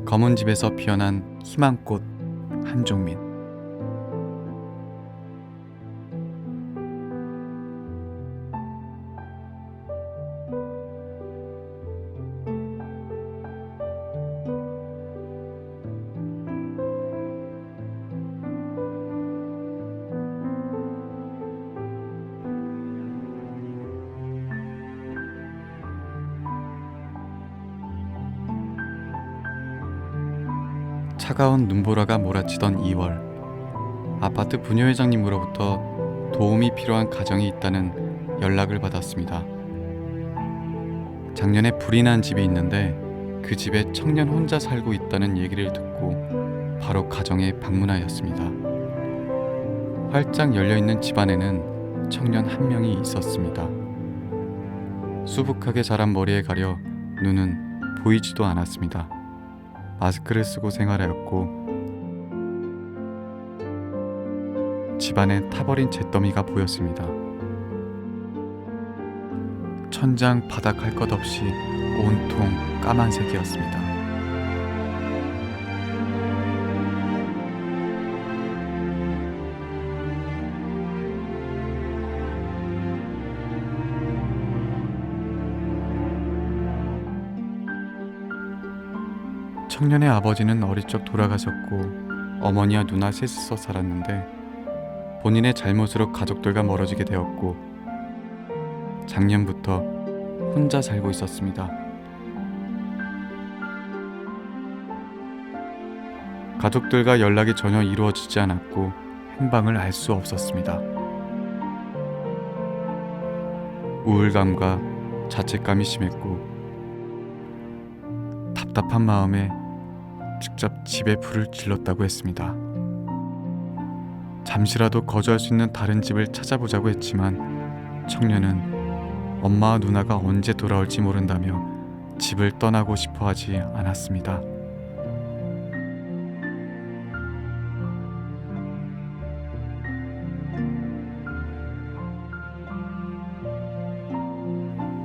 검은 집에서 피어난 희망꽃 한종민. 차가운 눈보라가 몰아치던 2월, 아파트 부녀회장님으로부터 도움이 필요한 가정이 있다는 연락을 받았습니다. 작년에 불이 난 집이 있는데 그 집에 청년 혼자 살고 있다는 얘기를 듣고 바로 가정에 방문하였습니다. 활짝 열려있는 집안에는 청년 한 명이 있었습니다. 수북하게 자란 머리에 가려 눈은 보이지도 않았습니다. 마스크를 쓰고 생활하였고 집안에 타버린 잿더미가 보였습니다. 천장 바닥 할 것 없이 온통 까만색이었습니다. 청년의 아버지는 어릴 적 돌아가셨고 어머니와 누나 셋이서 살았는데 본인의 잘못으로 가족들과 멀어지게 되었고 작년부터 혼자 살고 있었습니다. 가족들과 연락이 전혀 이루어지지 않았고 행방을 알 수 없었습니다. 우울감과 자책감이 심했고 답답한 마음에 직접 집에 불을 질렀다고 했습니다. 잠시라도 거주할 수 있는 다른 집을 찾아보자고 했지만 청년은 엄마와 누나가 언제 돌아올지 모른다며 집을 떠나고 싶어 하지 않았습니다.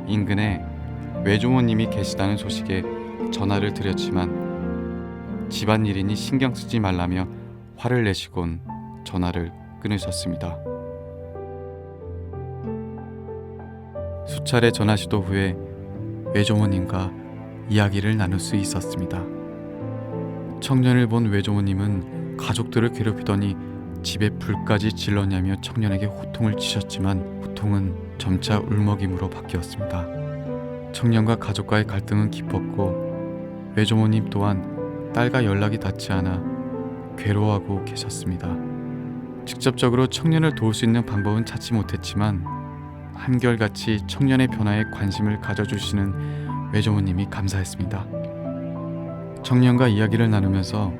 인근에 외조모님이 계시다는 소식에 전화를 드렸지만 집안일이니 신경 쓰지 말라며 화를 내시곤 전화를 끊으셨습니다. 수차례 전화 시도 후에 외조모님과 이야기를 나눌 수 있었습니다. 청년을 본 외조모님은 가족들을 괴롭히더니 집에 불까지 질렀냐며 청년에게 호통을 치셨지만 호통은 점차 울먹임으로 바뀌었습니다. 청년과 가족과의 갈등은 깊었고 외조모님 또한 딸과 연락이 닿지 않아 괴로워하고 계셨습니다. 직접적으로 청년을 도울 수 있는 방법은 찾지 못했지만 한결같이 청년의 변화에 관심을 가져주시는 외조모님이 감사했습니다. 청년과 이야기를 나누면서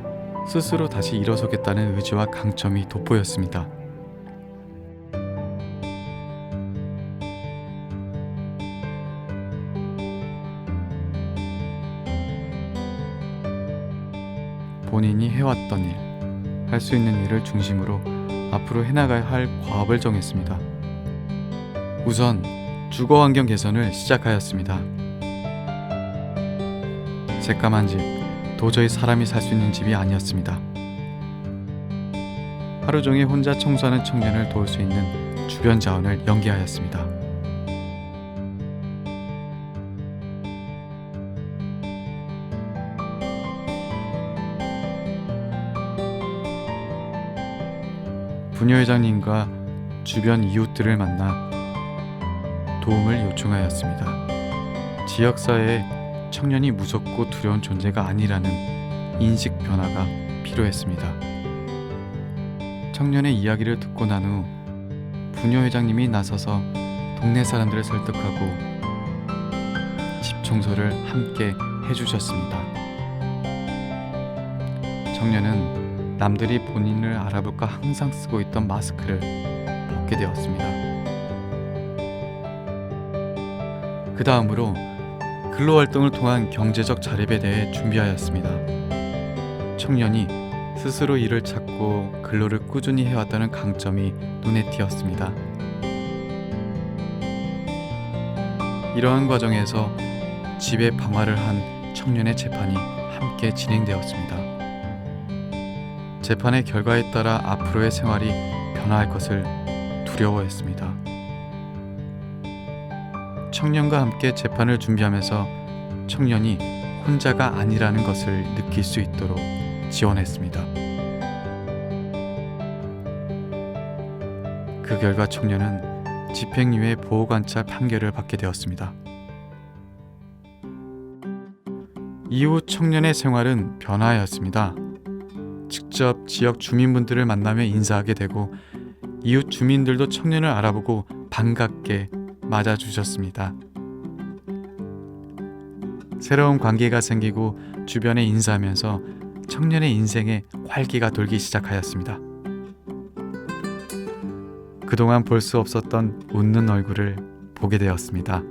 스스로 다시 일어서겠다는 의지와 강점이 돋보였습니다. 본인이 해왔던 일, 할 수 있는 일을 중심으로 앞으로 해나가야 할 과업을 정했습니다. 우선 주거 환경 개선을 시작하였습니다. 새까만 집, 도저히 사람이 살 수 있는 집이 아니었습니다. 하루 종일 혼자 청소하는 청년을 도울 수 있는 주변 자원을 연계하였습니다. 부녀회장님과 주변 이웃들을 만나 도움을 요청하였습니다. 지역사회에 청년이 무섭고 두려운 존재가 아니라는 인식 변화가 필요했습니다. 청년의 이야기를 듣고 난 후 부녀회장님이 나서서 동네 사람들을 설득하고 집 청소를 함께 해주셨습니다. 청년은 남들이 본인을 알아볼까 항상 쓰고 있던 마스크를 벗게 되었습니다. 그 다음으로 근로활동을 통한 경제적 자립에 대해 준비하였습니다. 청년이 스스로 일을 찾고 근로를 꾸준히 해왔다는 강점이 눈에 띄었습니다. 이러한 과정에서 집에 방화를 한 청년의 재판이 함께 진행되었습니다. 재판의 결과에 따라 앞으로의 생활이 변화할 것을 두려워했습니다. 청년과 함께 재판을 준비하면서 청년이 혼자가 아니라는 것을 느낄 수 있도록 지원했습니다. 그 결과 청년은 집행유예 보호관찰 판결을 받게 되었습니다. 이후 청년의 생활은 변화하였습니다. 직접 지역 주민분들을 만나며 인사하게 되고 이웃 주민들도 청년을 알아보고 반갑게 맞아주셨습니다. 새로운 관계가 생기고 주변에 인사하면서 청년의 인생에 활기가 돌기 시작하였습니다. 그동안 볼 수 없었던 웃는 얼굴을 보게 되었습니다.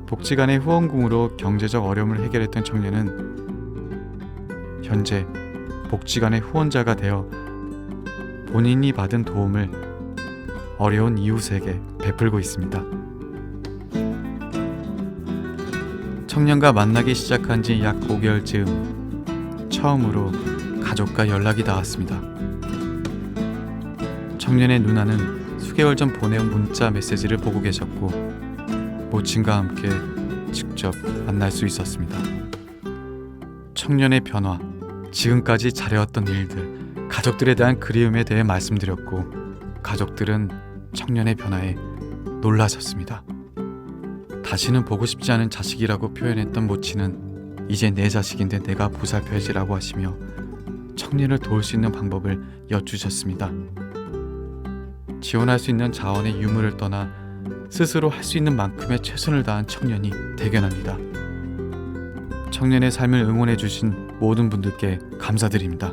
복지관의 후원금으로 경제적 어려움을 해결했던 청년은 현재 복지관의 후원자가 되어 본인이 받은 도움을 어려운 이웃에게 베풀고 있습니다. 청년과 만나기 시작한 지 약 5개월 즈음 처음으로 가족과 연락이 닿았습니다. 청년의 누나는 수개월 전 보내온 문자 메시지를 보고 계셨고 모친과 함께 직접 만날 수 있었습니다. 청년의 변화, 지금까지 잘해왔던 일들, 가족들에 대한 그리움에 대해 말씀드렸고 가족들은 청년의 변화에 놀라셨습니다. 다시는 보고 싶지 않은 자식이라고 표현했던 모친은 이제 내 자식인데 내가 보살펴야지라고 하시며 청년을 도울 수 있는 방법을 여쭈셨습니다. 지원할 수 있는 자원의 유무를 떠나 스스로 할 수 있는 만큼의 최선을 다한 청년이 대견합니다. 청년의 삶을 응원해 주신 모든 분들께 감사드립니다.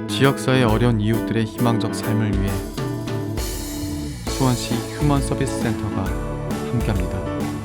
지역사회 어려운 이웃들의 희망적 삶을 위해 수원시 휴먼 서비스 센터가 함께합니다.